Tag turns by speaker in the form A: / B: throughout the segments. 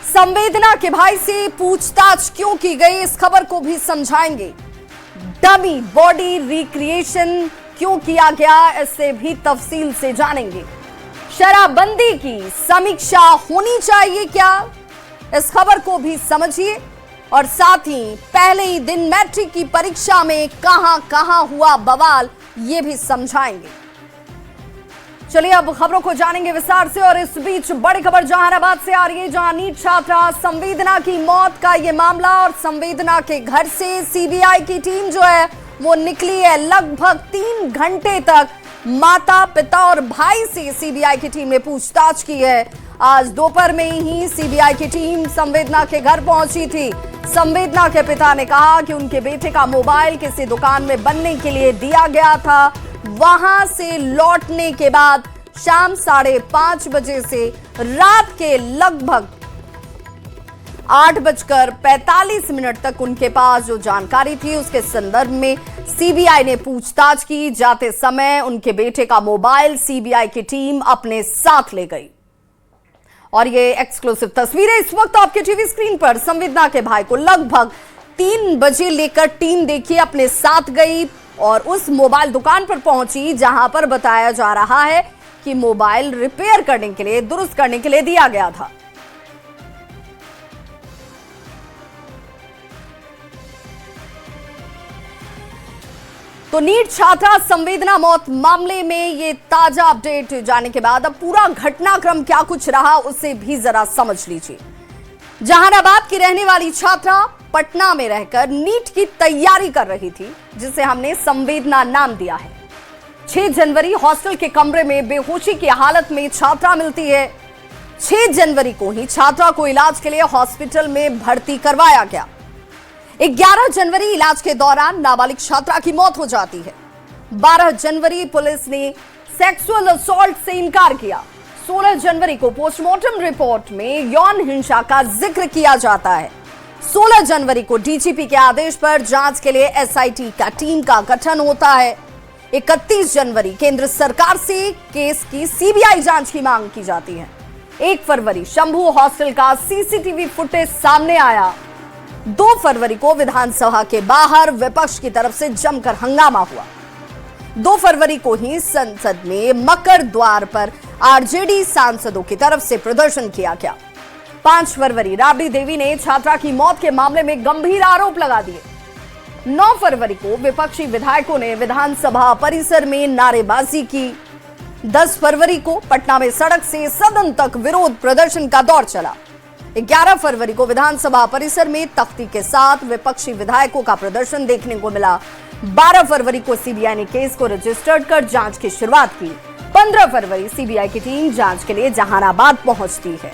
A: संवेदना के भाई से पूछताछ क्यों की गई, इस खबर को भी समझाएंगे। डमी बॉडी रिक्रिएशन क्यों किया गया, इससे भी तफसील से जानेंगे। शराबबंदी की समीक्षा होनी चाहिए क्या, इस खबर को भी समझिए। और साथ ही पहले ही दिन मैट्रिक की परीक्षा में कहां कहां हुआ बवाल, ये भी समझाएंगे। चलिए अब खबरों को जानेंगे विस्तार से। और इस बीच बड़ी खबर जहानाबाद से आ रही है, जहां नीट छात्रा संवेदना की मौत का ये मामला, और संवेदना के घर से सीबीआई की टीम जो है वो निकली है। लगभग 3 घंटे तक माता, पिता और भाई से सीबीआई की टीम ने पूछताछ की है। आज दोपहर में ही सीबीआई की टीम संवेदना के घर पहुंची थी। संवेदना के पिता ने कहा कि उनके बेटे का मोबाइल किसी दुकान में बनने के लिए दिया गया था। वहां से लौटने के बाद शाम 5:30 बजे से रात के लगभग 8:45 तक उनके पास जो जानकारी थी उसके संदर्भ में सीबीआई ने पूछताछ की। जाते समय उनके बेटे का मोबाइल सीबीआई की टीम अपने साथ ले गई। और ये एक्सक्लूसिव तस्वीरें इस वक्त आपके टीवी स्क्रीन पर। संवेदना के भाई को लगभग 3 बजे लेकर टीम देखिए अपने साथ गई और उस मोबाइल दुकान पर पहुंची जहां पर बताया जा रहा है कि मोबाइल रिपेयर करने के लिए, दुरुस्त करने के लिए दिया गया था। तो नीट छात्रा संवेदना मौत मामले में ये ताजा अपडेट जाने के बाद अब पूरा घटनाक्रम क्या कुछ रहा उसे भी जरा समझ लीजिए। जहानाबाद की रहने वाली छात्रा पटना में रहकर नीट की तैयारी कर रही थी, जिसे हमने संवेदना नाम दिया है। 6 जनवरी हॉस्टल के कमरे में बेहोशी की हालत में छात्रा मिलती है। 6 जनवरी को ही छात्रा को इलाज के लिए हॉस्पिटल में भर्ती करवाया गया। 11 जनवरी इलाज के दौरान नाबालिग छात्रा की मौत हो जाती है। 12 जनवरी पुलिस ने सेक्सुअल असॉल्ट से इनकार किया। 16 जनवरी को पोस्टमार्टम रिपोर्ट में यौन हिंसा का जिक्र किया जाता है। 16 जनवरी को डीजीपी के आदेश पर जांच के लिए एसआईटी का टीम का गठन होता है। 31 जनवरी केंद्र सरकार से केस की सीबीआई जांच की मांग की जाती है। 1 फरवरी शंभू हॉस्टल का सीसीटीवी फुटेज सामने आया। 2 फरवरी को विधानसभा के बाहर विपक्ष की तरफ से जमकर हंगामा हुआ। 2 फरवरी को ही संसद में मकर द्वार पर आरजेडी सांसदों की तरफ से प्रदर्शन किया गया। 5 फरवरी राबड़ी देवी ने छात्रा की मौत के मामले में गंभीर आरोप लगा दिए। 9 फरवरी को विपक्षी विधायकों ने विधानसभा परिसर में नारेबाजी की। 10 फरवरी को पटना में सड़क से सदन तक विरोध प्रदर्शन का दौर चला। 11 फरवरी को विधानसभा परिसर में तख्ती के साथ विपक्षी विधायकों का प्रदर्शन देखने को मिला। 12 फरवरी को सीबीआई ने केस को रजिस्टर्ड कर जांच की शुरुआत की। 15 फरवरी सीबीआई की टीम जांच के लिए जहानाबाद पहुंचती है।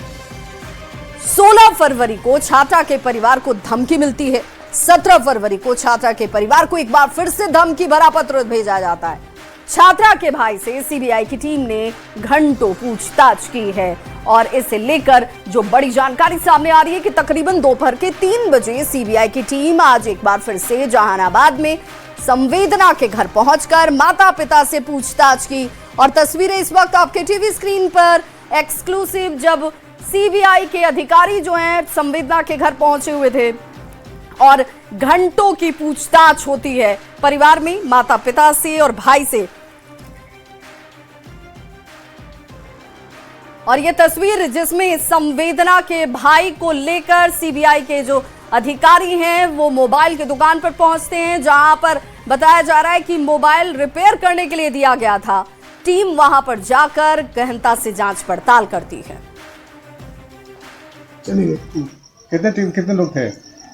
A: 16 फरवरी को छात्रा के परिवार को धमकी मिलती है। 17 फरवरी को छात्रा के परिवार को एक बार फिर से धमकी भरा पत्र भेजा जाता है। छात्रा के भाई से सीबीआई की टीम ने घंटों पूछताछ की है। और इसे लेकर जो बड़ी जानकारी सामने आ रही है कि तकरीबन दोपहर के 3 बजे सीबीआई की टीम आज एक बार फिर से जहानाबाद में संवेदना के घर पहुंचकर माता पिता से पूछताछ की। और तस्वीरें इस वक्त आपके टीवी स्क्रीन पर एक्सक्लूसिव, जब सीबीआई के अधिकारी जो हैं संवेदना के घर पहुंचे हुए थे और घंटों की पूछताछ होती है परिवार में माता पिता से और भाई से। और ये तस्वीर जिसमें संवेदना के भाई को लेकर सीबीआई के जो अधिकारी हैं वो मोबाइल की दुकान पर पहुंचते हैं, जहां पर बताया जा रहा है कि मोबाइल रिपेयर करने के लिए दिया गया था। टीम वहां पर जाकर गहनता से जांच पड़ताल करती है।
B: चलिए,
C: कितने लोग थे?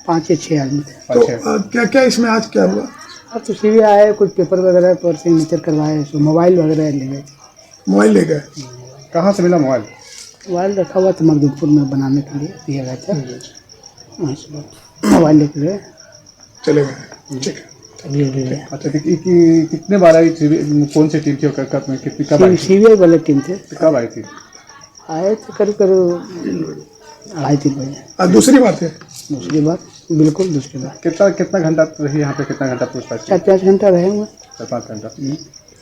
D: 5 या 6 आदमी थे।
B: तो क्या क्या इसमें आज क्या हुआ?
D: अब तो सीबीआई आए, कुछ पेपर वगैरह पर सिग्नेचर करवाए, तो मोबाइल वगैरह ले गए।
B: मोबाइल ले गए?
C: कहाँ से मिला मोबाइल?
D: मोबाइल रखा हुआ था मखदूमपुर में बनाने के लिए दिया गया था, वहाँ से मोबाइल लेके गए,
B: चले गए। ठीक है।
C: अच्छा, कितने बार आई? कौन सी टीम थी? कब आई?
D: सीबीआई वाले टीम थे।
C: कब आई थी?
D: आए थे करीब 2:30 बजे।
B: और दूसरी बात है?
D: दूसरी बात, बिल्कुल दूसरी बात।
C: कितना घंटा रही यहाँ पे? कितना घंटा पूछताछ?
D: 4-5 घंटा रहे हुए।
C: 4-5 घंटा।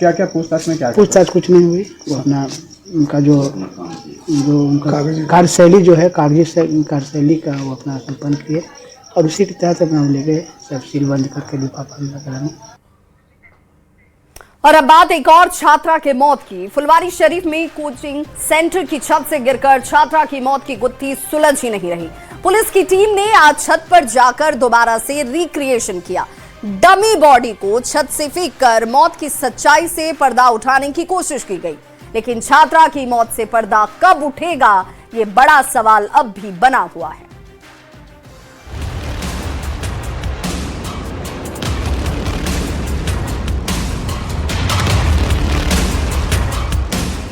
C: क्या क्या पूछताछ में क्या?
D: पूछताछ कुछ नहीं हुई, वो अपना उनका जो उनका कार्यशैली जो है कार्यशैली का वो अपना संपन्न किए और उसी के तहत अपना लेके सब सील बंद करके लिफाफा में लगाने।
A: और अब बात एक और छात्रा के मौत की। फुलवारी शरीफ में कोचिंग सेंटर की छत से गिरकर छात्रा की मौत की गुत्थी सुलझ ही नहीं रही। पुलिस की टीम ने आज छत पर जाकर दोबारा से रिक्रिएशन किया। डमी बॉडी को छत से फेंककर मौत की सच्चाई से पर्दा उठाने की कोशिश की गई, लेकिन छात्रा की मौत से पर्दा कब उठेगा, ये बड़ा सवाल अब भी बना हुआ है।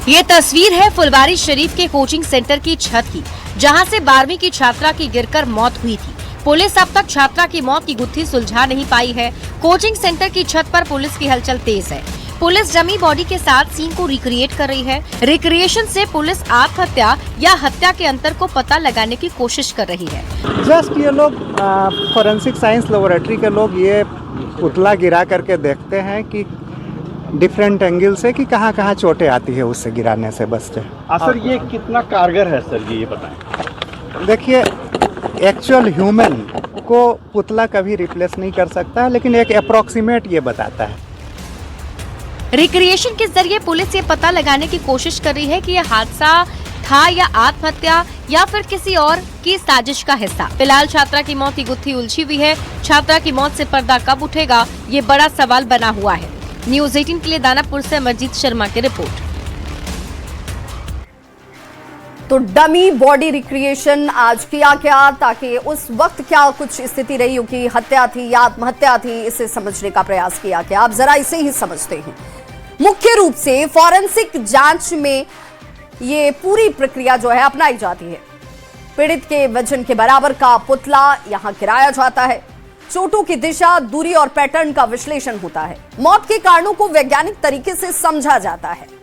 E: ये तस्वीर है फुलवारी शरीफ के कोचिंग सेंटर की छत की, जहां से 12वीं की छात्रा की गिरकर मौत हुई थी। पुलिस अब तक छात्रा की मौत की गुत्थी सुलझा नहीं पाई है। कोचिंग सेंटर की छत पर पुलिस की हलचल तेज है। पुलिस डमी बॉडी के साथ सीन को रिक्रिएट कर रही है। रिक्रिएशन से पुलिस आत्महत्या या हत्या के अंतर को पता लगाने की कोशिश कर रही है।
F: जस्ट ये लोग फॉरेंसिक साइंस लेबोरेटरी के लोग ये पुतला गिरा करके देखते हैं कि डिफरेंट एंगल से कि कहाँ कहाँ चोटें आती है उससे गिराने से बचते।
G: सर ये कितना कारगर है सर, ये बताएं।
F: देखिए, एक्चुअल ह्यूमन को पुतला कभी रिप्लेस नहीं कर सकता, लेकिन एक अप्रोक्सीमेट ये बताता है।
E: रिक्रिएशन के जरिए पुलिस ये पता लगाने की कोशिश कर रही है कि यह हादसा था या आत्महत्या या फिर किसी और की साजिश का हिस्सा। फिलहाल छात्रा की मौत की गुत्थी उलझी हुई है। छात्रा की मौत से पर्दा कब उठेगा, ये बड़ा सवाल बना हुआ है। न्यूज़ 18 के लिए दानापुर से अमरजीत शर्मा की रिपोर्ट।
A: तो डमी बॉडी रिक्रिएशन आज किया गया ताकि उस वक्त क्या कुछ स्थिति रही होगी, हत्या थी या आत्महत्या थी, इसे समझने का प्रयास किया गया। आप जरा इसे ही समझते हैं। मुख्य रूप से फॉरेंसिक जांच में ये पूरी प्रक्रिया जो है अपनाई जाती है। पीड़ित के वजन के बराबर का पुतला यहां गिराया जाता है। चोटों की दिशा, दूरी और पैटर्न का विश्लेषण होता है। मौत के कारणों को वैज्ञानिक तरीके से समझा जाता है।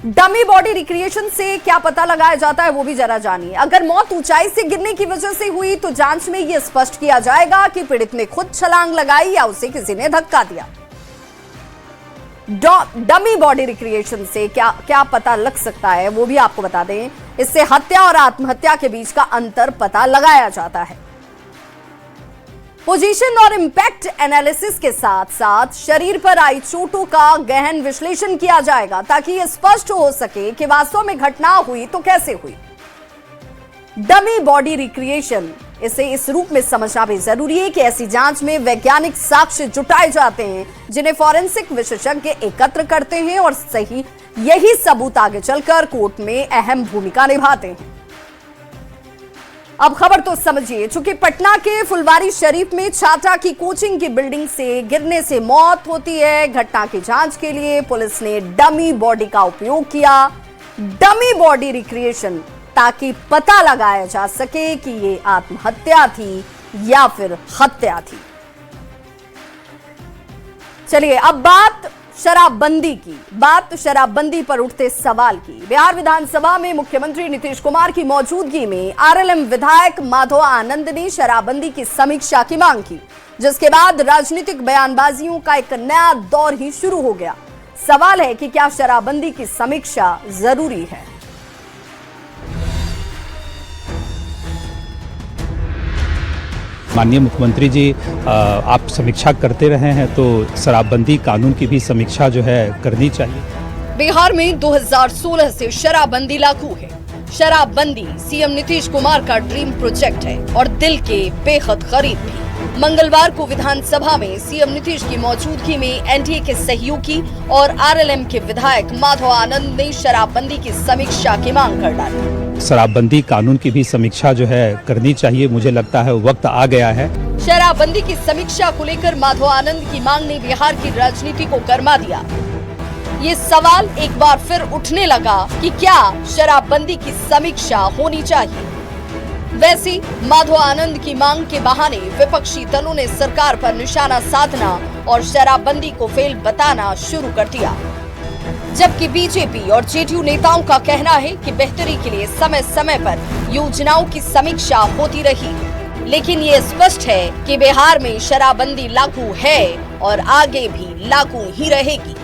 A: डमी बॉडी रिक्रिएशन से क्या पता लगाया जाता है वो भी जरा जानिए। अगर मौत ऊंचाई से गिरने की वजह से हुई तो जांच में यह स्पष्ट किया जाएगा कि पीड़ित ने खुद छलांग लगाई या उसे किसी ने धक्का दिया। डमी बॉडी रिक्रिएशन से क्या पता लग सकता है वो भी आपको बता दें। इससे हत्या और आत्महत्या के बीच का अंतर पता लगाया जाता है। पोजीशन और इंपैक्ट एनालिसिस के साथ साथ शरीर पर आई चोटों का गहन विश्लेषण किया जाएगा ताकि यह स्पष्ट हो सके कि वास्तव में घटना हुई तो कैसे हुई। डमी बॉडी रिक्रिएशन, इसे इस रूप में समझना भी जरूरी है कि ऐसी जांच में वैज्ञानिक साक्ष्य जुटाए जाते हैं जिन्हें फॉरेंसिक विशेषज्ञ एकत्र करते हैं और यही सबूत आगे चलकर कोर्ट में अहम भूमिका निभाते हैं। अब खबर तो समझिए। चूंकि पटना के फुलवारी शरीफ में छात्रा की कोचिंग की बिल्डिंग से गिरने से मौत होती है, घटना की जांच के लिए पुलिस ने डमी बॉडी का उपयोग किया। डमी बॉडी रिक्रिएशन ताकि पता लगाया जा सके कि ये आत्महत्या थी या फिर हत्या थी। चलिए अब बात शराबबंदी की, शराबबंदी पर उठते सवाल की। बिहार विधानसभा में मुख्यमंत्री नीतीश कुमार की मौजूदगी में आरएलएम विधायक माधव आनंद ने शराबबंदी की समीक्षा की मांग की, जिसके बाद राजनीतिक बयानबाजियों का एक नया दौर ही शुरू हो गया। सवाल है कि क्या शराबबंदी की समीक्षा जरूरी है?
H: माननीय मुख्यमंत्री जी, आप समीक्षा करते रहे हैं तो शराबबंदी कानून की भी समीक्षा जो है करनी चाहिए।
A: बिहार में 2016 से शराबबंदी लागू है। शराबबंदी सीएम नीतीश कुमार का ड्रीम प्रोजेक्ट है और दिल के बेहद करीब भी। मंगलवार को विधानसभा में सीएम नीतीश की मौजूदगी में एनडीए के सहयोगी और आरएलएम के विधायक माधव आनंद ने शराबबंदी की समीक्षा की मांग कर डाली।
H: शराबबंदी कानून की भी समीक्षा जो है करनी चाहिए। मुझे लगता है वक्त आ गया है।
A: शराबबंदी की समीक्षा को लेकर माधव आनंद की मांग ने बिहार की राजनीति को गर्मा दिया। ये सवाल एक बार फिर उठने लगा कि क्या शराबबंदी की समीक्षा होनी चाहिए। वैसे माधव आनंद की मांग के बहाने विपक्षी दलों ने सरकार पर निशाना साधना और शराबबंदी को फेल बताना शुरू कर दिया, जबकि बीजेपी और जेडीयू नेताओं का कहना है कि बेहतरी के लिए समय समय पर योजनाओं की समीक्षा होती रही, लेकिन ये स्पष्ट है कि बिहार में शराबबंदी लागू है और आगे भी लागू ही रहेगी।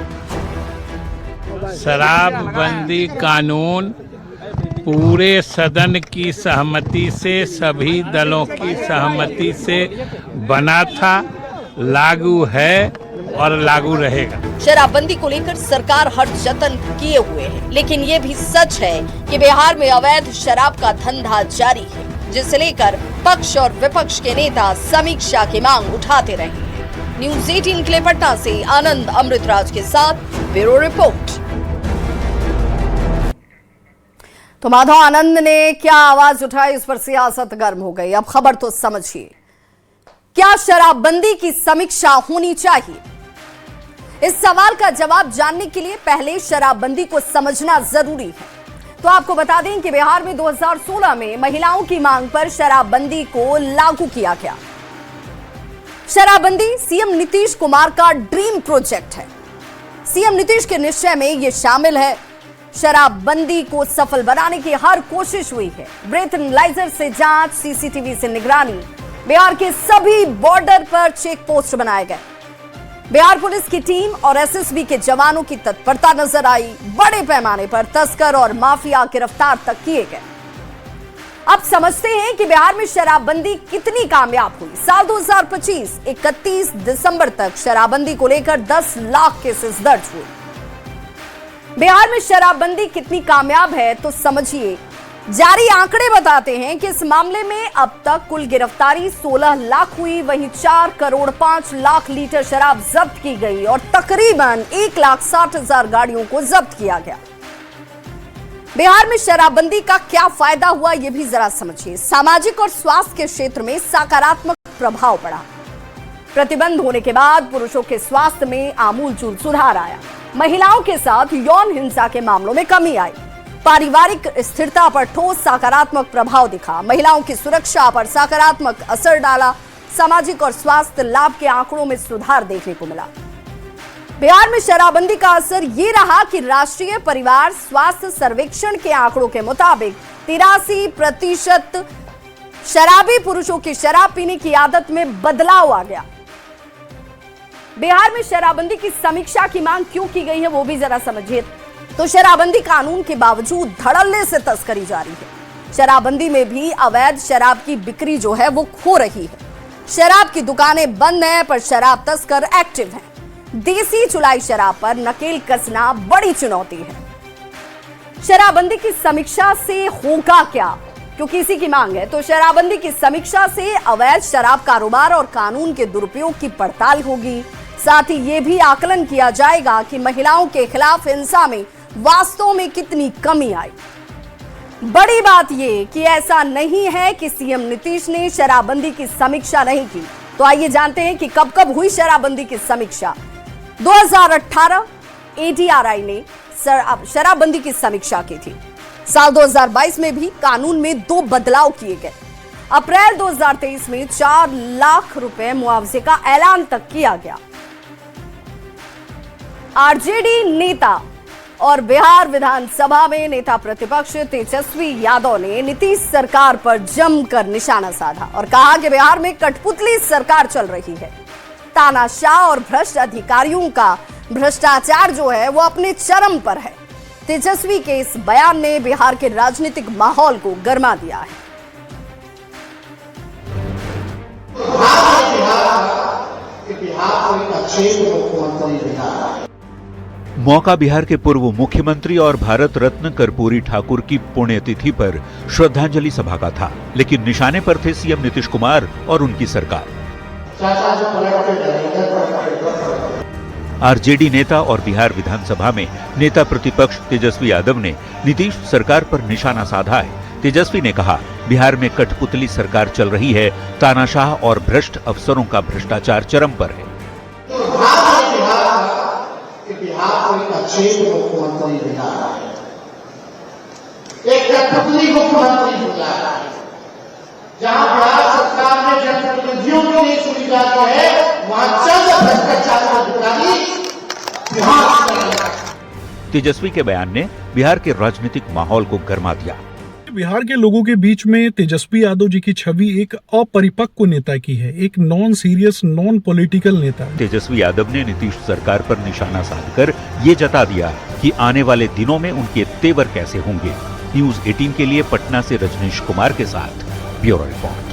I: शराबबंदी कानून पूरे सदन की सहमति से, सभी दलों की सहमति से बना था, लागू है और लागू रहेगा।
A: शराबबंदी को लेकर सरकार हर जतन किए हुए है, लेकिन ये भी सच है कि बिहार में अवैध शराब का धंधा जारी है, जिसे लेकर पक्ष और विपक्ष के नेता समीक्षा की मांग उठाते रहे हैं। न्यूज़ 18 के लिए पटना से आनंद अमृतराज के साथ ब्यूरो रिपोर्ट। तो माधव आनंद ने क्या आवाज उठाई, इस पर सियासत गर्म हो गई। अब खबर तो समझिए, क्या शराबबंदी की समीक्षा होनी चाहिए? इस सवाल का जवाब जानने के लिए पहले शराबबंदी को समझना जरूरी है। तो आपको बता दें कि बिहार में 2016 में महिलाओं की मांग पर शराबबंदी को लागू किया गया। शराबबंदी सीएम नीतीश कुमार का ड्रीम प्रोजेक्ट है। सीएम नीतीश के निश्चय में यह शामिल है। शराबबंदी को सफल बनाने की हर कोशिश हुई है। ब्रेथ एनालाइजर से जांच, सीसीटीवी से निगरानी, बिहार के सभी बॉर्डर पर चेक पोस्ट बनाए गए। बिहार पुलिस की टीम और एसएसबी के जवानों की तत्परता नजर आई। बड़े पैमाने पर तस्कर और माफिया गिरफ्तार तक किए गए। अब समझते हैं कि बिहार में शराबबंदी कितनी कामयाब हुई। साल 2025 31 दिसंबर तक शराबबंदी को लेकर 10 लाख केसेस दर्ज हुए। बिहार में शराबबंदी कितनी कामयाब है तो समझिए, जारी आंकड़े बताते हैं कि इस मामले में अब तक कुल गिरफ्तारी 16 लाख हुई। वहीं 4 करोड़ 5 लाख लीटर शराब जब्त की गई और तकरीबन 1,60,000 गाड़ियों को जब्त किया गया। बिहार में शराबबंदी का क्या फायदा हुआ, यह भी जरा समझिए। सामाजिक और स्वास्थ्य के क्षेत्र में सकारात्मक प्रभाव पड़ा। प्रतिबंध होने के बाद पुरुषों के स्वास्थ्य में आमूलचूल सुधार आया। महिलाओं के साथ यौन हिंसा के मामलों में कमी आई। पारिवारिक स्थिरता पर ठोस सकारात्मक प्रभाव दिखा। महिलाओं की सुरक्षा पर सकारात्मक असर डाला। सामाजिक और स्वास्थ्य लाभ के आंकड़ों में सुधार देखने को मिला। बिहार में शराबबंदी का असर ये रहा कि राष्ट्रीय परिवार स्वास्थ्य सर्वेक्षण के आंकड़ों के मुताबिक 83% शराबी पुरुषों की शराब पीने की आदत में बदलाव आ गया। बिहार में शराबबंदी की समीक्षा की मांग क्यों की गई है वो भी जरा समझिए। तो शराबबंदी कानून के बावजूद धड़ल्ले से तस्करी जारी है। शराबबंदी में भी अवैध शराब की बिक्री जो है वो हो रही है। शराब की दुकानें बंद हैं पर शराब तस्कर एक्टिव हैं। देसी चुलाई शराब पर नकेल कसना बड़ी चुनौती है। शराबबंदी की समीक्षा से होगा क्या, क्योंकि इसी की मांग है। तो शराबबंदी की समीक्षा से अवैध शराब कारोबार और कानून के दुरुपयोग की पड़ताल होगी। साथ ही ये भी आकलन किया जाएगा कि महिलाओं के खिलाफ हिंसा में वास्तव में कितनी कमी आई। बड़ी बात यह कि ऐसा नहीं है कि सीएम नीतीश ने शराबबंदी की समीक्षा नहीं की। तो आइए जानते हैं कि कब कब हुई शराबबंदी की समीक्षा। 2018 ADRI ने शराबबंदी की समीक्षा की थी। साल 2022 में भी कानून में 2 बदलाव किए गए। अप्रैल 2023 में 4 लाख रुपए मुआवजे का ऐलान तक किया गया। आरजेडी नेता और बिहार विधानसभा में नेता प्रतिपक्ष तेजस्वी यादव ने नीतीश सरकार पर जमकर निशाना साधा और कहा कि बिहार में कठपुतली सरकार चल रही है। तानाशाह और भ्रष्ट अधिकारियों का भ्रष्टाचार जो है वो अपने चरम पर है। तेजस्वी के इस बयान ने बिहार के राजनीतिक माहौल को गरमा दिया है।
J: मौका बिहार के पूर्व मुख्यमंत्री और भारत रत्न कर्पूरी ठाकुर की पुण्यतिथि पर श्रद्धांजलि सभा का था, लेकिन निशाने पर थे सीएम नीतीश कुमार और उनकी सरकार। आरजेडी नेता और बिहार विधानसभा में नेता प्रतिपक्ष तेजस्वी यादव ने नीतीश सरकार पर निशाना साधा है। तेजस्वी ने कहा, बिहार में कठपुतली सरकार चल रही है। तानाशाह और भ्रष्ट अफसरों का भ्रष्टाचार चरम पर है।
K: एक कठपुतली मुख्यमंत्री हो जा रहा है, जहां बिहार सरकार में जनप्रतिनिधियों की नहीं सुनी जाती है, वहां चंद भ्रष्टाचार अधिकारी बिहार।
J: तेजस्वी के बयान ने बिहार के राजनीतिक माहौल को गरमा दिया।
L: बिहार के लोगों के बीच में तेजस्वी यादव जी की छवि एक अपरिपक्व नेता की है, एक नॉन सीरियस नॉन पॉलिटिकल नेता।
J: तेजस्वी यादव ने नीतीश सरकार पर निशाना साधकर ये जता दिया कि आने वाले दिनों में उनके तेवर कैसे होंगे। न्यूज 18 के लिए पटना से रजनीश कुमार के साथ ब्यूरो रिपोर्ट।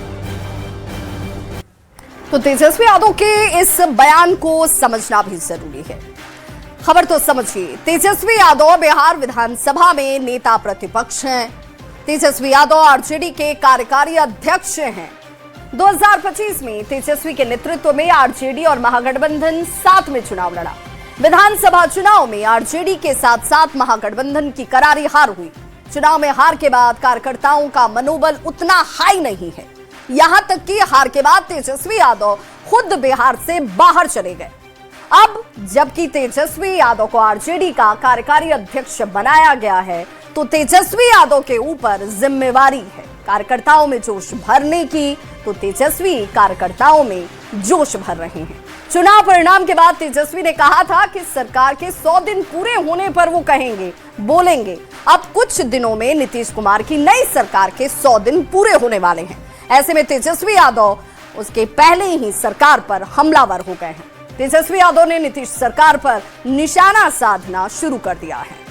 A: तो तेजस्वी यादव के इस बयान को समझना भी जरूरी है। खबर तो समझिए, तेजस्वी यादव बिहार विधानसभा में नेता प्रतिपक्ष हैं। तेजस्वी यादव आरजेडी के कार्यकारी अध्यक्ष हैं। 2025 में तेजस्वी के नेतृत्व में आरजेडी और महागठबंधन साथ में चुनाव लड़ा। विधानसभा चुनाव में आरजेडी के साथ साथ महागठबंधन की करारी हार हुई। चुनाव में हार के बाद कार्यकर्ताओं का मनोबल उतना हाई नहीं है। यहां तक कि हार के बाद तेजस्वी यादव खुद बिहार से बाहर चले गए। अब जबकि तेजस्वी यादव को आरजेडी का कार्यकारी अध्यक्ष बनाया गया है, तो तेजस्वी यादव के ऊपर जिम्मेवारी है कार्यकर्ताओं में जोश भरने की। तो तेजस्वी कार्यकर्ताओं में जोश भर रहे हैं। चुनाव परिणाम के बाद तेजस्वी ने कहा था कि सरकार के 100 दिन पूरे होने पर वो कहेंगे, बोलेंगे। अब कुछ दिनों में नीतीश कुमार की नई सरकार के 100 दिन पूरे होने वाले हैं। ऐसे में तेजस्वी यादव उसके पहले ही सरकार पर हमलावर हो गए हैं। तेजस्वी यादव ने नीतीश सरकार पर निशाना साधना शुरू कर दिया है।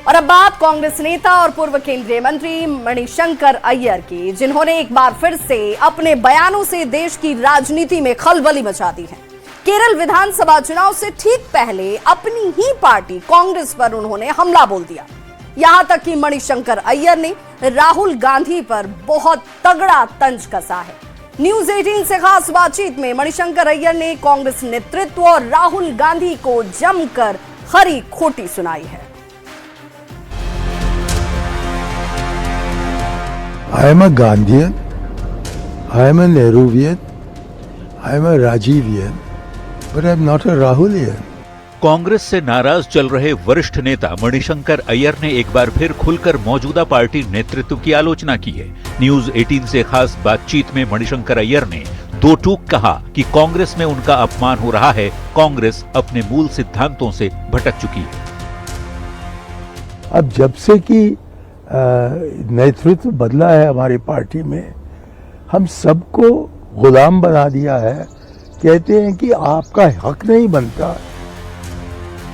A: और अब बात कांग्रेस नेता और पूर्व केंद्रीय मंत्री मणिशंकर अय्यर की, जिन्होंने एक बार फिर से अपने बयानों से देश की राजनीति में खलबली मचा दी है। केरल विधानसभा चुनाव से ठीक पहले अपनी ही पार्टी कांग्रेस पर उन्होंने हमला बोल दिया। यहां तक कि मणिशंकर अय्यर ने राहुल गांधी पर बहुत तगड़ा तंज कसा है। न्यूज 18 से खास बातचीत में मणिशंकर अय्यर ने कांग्रेस नेतृत्व और राहुल गांधी को जमकर खरी खोटी सुनाई है।
M: I am a Gandhian, I am a Nehruvian, I am a Rajivian, but I am not a Rahulian.
J: Congress से नाराज चल रहे वरिष्ठ नेता मणिशंकर अय्यर ने एक बार फिर खुलकर मौजूदा पार्टी नेतृत्व की आलोचना की है। न्यूज 18 से खास बातचीत में मणिशंकर अय्यर ने दो टूक कहा कि कांग्रेस में उनका अपमान हो रहा है, कांग्रेस अपने मूल सिद्धांतों से भटक चुकी है।
M: अब जब से कि नेतृत्व बदला है हमारी पार्टी में, हम सबको गुलाम बना दिया है। कहते हैं कि आपका हक नहीं बनता।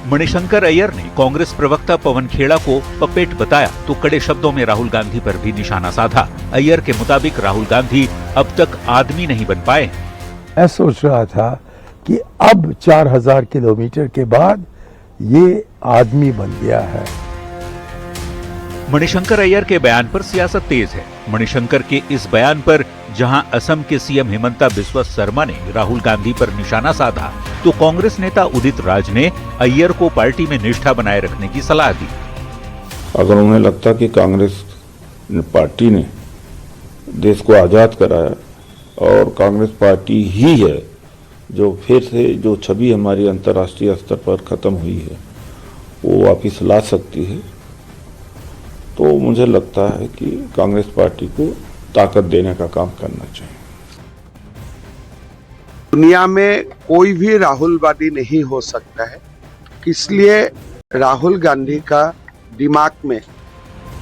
J: मणिशंकर अय्यर ने कांग्रेस प्रवक्ता पवन खेड़ा को पपेट बताया तो कड़े शब्दों में राहुल गांधी पर भी निशाना साधा। अय्यर के मुताबिक राहुल गांधी अब तक आदमी नहीं बन पाए।
M: मैं सोच रहा था कि अब 4000 किलोमीटर के बाद ये आदमी बन गया है।
J: मणिशंकर अय्यर के बयान पर सियासत तेज है। मणिशंकर के इस बयान पर जहां असम के सीएम हिमंता बिस्वा शर्मा ने राहुल गांधी पर निशाना साधा, तो कांग्रेस नेता उदित राज ने अय्यर को पार्टी में निष्ठा बनाए रखने की सलाह दी।
N: अगर उन्हें लगता कि कांग्रेस पार्टी ने देश को आजाद कराया और कांग्रेस पार्टी ही है जो फिर से जो छवि हमारी अंतर्राष्ट्रीय स्तर पर खत्म हुई है वो वापिस ला सकती है, तो मुझे लगता है कि कांग्रेस पार्टी को ताकत देने का काम करना चाहिए।
O: दुनिया में कोई भी राहुलवादी नहीं हो सकता है, इसलिए राहुल गांधी का दिमाग में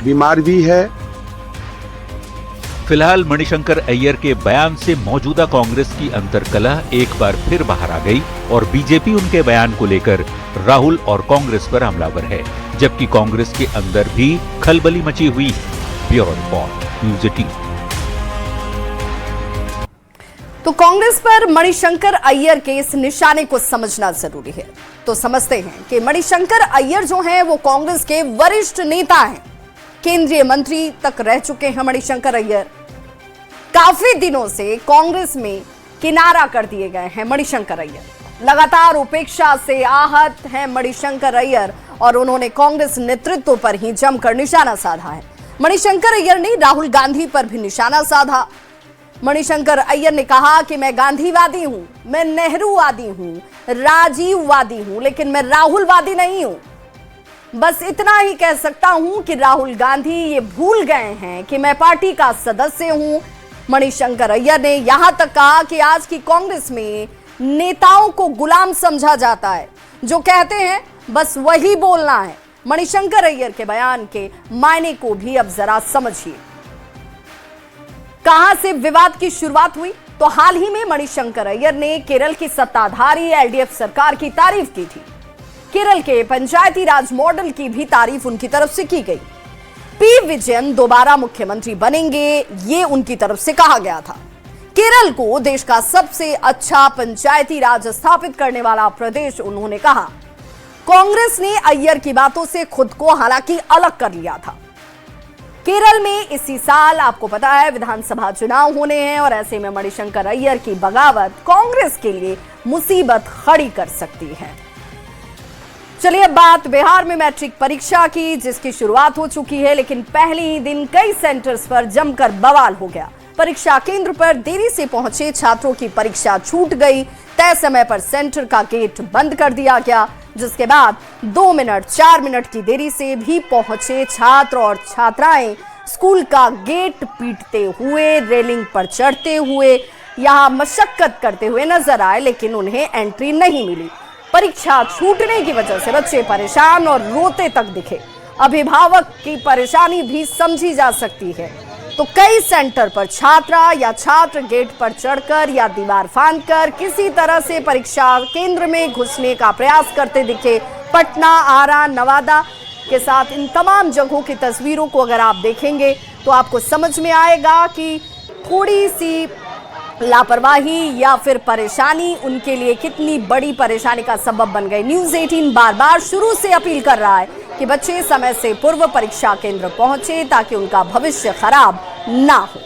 O: बीमार भी है।
J: फिलहाल मणिशंकर अय्यर के बयान से मौजूदा कांग्रेस की अंतर्कलह एक बार फिर बाहर आ गई और बीजेपी उनके बयान को लेकर राहुल और कांग्रेस पर हमलावर है, जबकि कांग्रेस के अंदर भी खलबली मची हुई है। Bureau report, news 18।
A: तो कांग्रेस पर मणिशंकर अय्यर के इस निशाने को समझना जरूरी है। तो समझते हैं कि मणिशंकर अय्यर जो हैं वो कांग्रेस के वरिष्ठ नेता हैं, केंद्रीय मंत्री तक रह चुके हैं। मणिशंकर अय्यर काफी दिनों से कांग्रेस में किनारा कर दिए गए हैं। मणिशंकर अय्यर लगातार उपेक्षा से आहत हैं मणिशंकर अय्यर और उन्होंने कांग्रेस नेतृत्व पर ही जमकर निशाना साधा है। मणिशंकर अय्यर ने राहुल गांधी पर भी निशाना साधा। मणिशंकर अय्यर ने कहा कि मैं गांधीवादी हूं, मैं नेहरूवादी हूं, राजीववादी हूं, लेकिन मैं राहुलवादी नहीं हूं। बस इतना ही कह सकता हूं कि राहुल गांधी ये भूल गए हैं कि मैं पार्टी का सदस्य हूं। मणिशंकर अय्यर ने यहां तक कहा कि आज की कांग्रेस में नेताओं को गुलाम समझा जाता है, जो कहते हैं बस वही बोलना है। मणिशंकर अय्यर के बयान के मायने को भी अब जरा समझिए। कहां से विवाद की शुरुआत हुई? तो हाल ही में मणिशंकर अय्यर ने केरल की सत्ताधारी एलडीएफ सरकार की तारीफ की थी। केरल के पंचायती राज मॉडल की भी तारीफ उनकी तरफ से की गई। पी विजयन दोबारा मुख्यमंत्री बनेंगे, ये उनकी तरफ से कहा गया था। केरल को देश का सबसे अच्छा पंचायती राज स्थापित करने वाला प्रदेश उन्होंने कहा। कांग्रेस ने अय्यर की बातों से खुद को हालांकि अलग कर लिया था। केरल में इसी साल आपको पता है विधानसभा चुनाव होने हैं और ऐसे में मणिशंकर अय्यर की बगावत कांग्रेस के लिए मुसीबत खड़ी कर सकती है। चलिए अब बात बिहार में मैट्रिक परीक्षा की, जिसकी शुरुआत हो चुकी है, लेकिन पहले ही दिन कई सेंटर्स पर जमकर बवाल हो गया। परीक्षा केंद्र पर देरी से पहुंचे छात्रों की परीक्षा छूट गई। तय समय पर सेंटर का गेट बंद कर दिया गया, जिसके बाद 2 मिनट 4 मिनट की देरी से भी पहुंचे छात्र और छात्राएं स्कूल का गेट पीटते हुए, रेलिंग पर चढ़ते हुए, यहां मशक्कत करते हुए नजर आए, लेकिन उन्हें एंट्री नहीं मिली। परीक्षा छूटने की वजह से बच्चे परेशान और रोते तक दिखे। अभिभावक की परेशानी भी समझी जा सकती है। तो कई सेंटर पर छात्रा या छात्र गेट पर चढ़कर या दीवार फांदकर किसी तरह से परीक्षा केंद्र में घुसने का प्रयास करते दिखे। पटना, आरा, नवादा के साथ इन तमाम जगहों की तस्वीरों को अगर आप देखेंगे तो आपको समझ में आएगा कि थोड़ी सी लापरवाही या फिर परेशानी उनके लिए कितनी बड़ी परेशानी का सबब बन गई। न्यूज़ 18 बार बार शुरू से अपील कर रहा है कि बच्चे समय से पूर्व परीक्षा केंद्र पहुंचे ताकि उनका भविष्य खराब ना हो।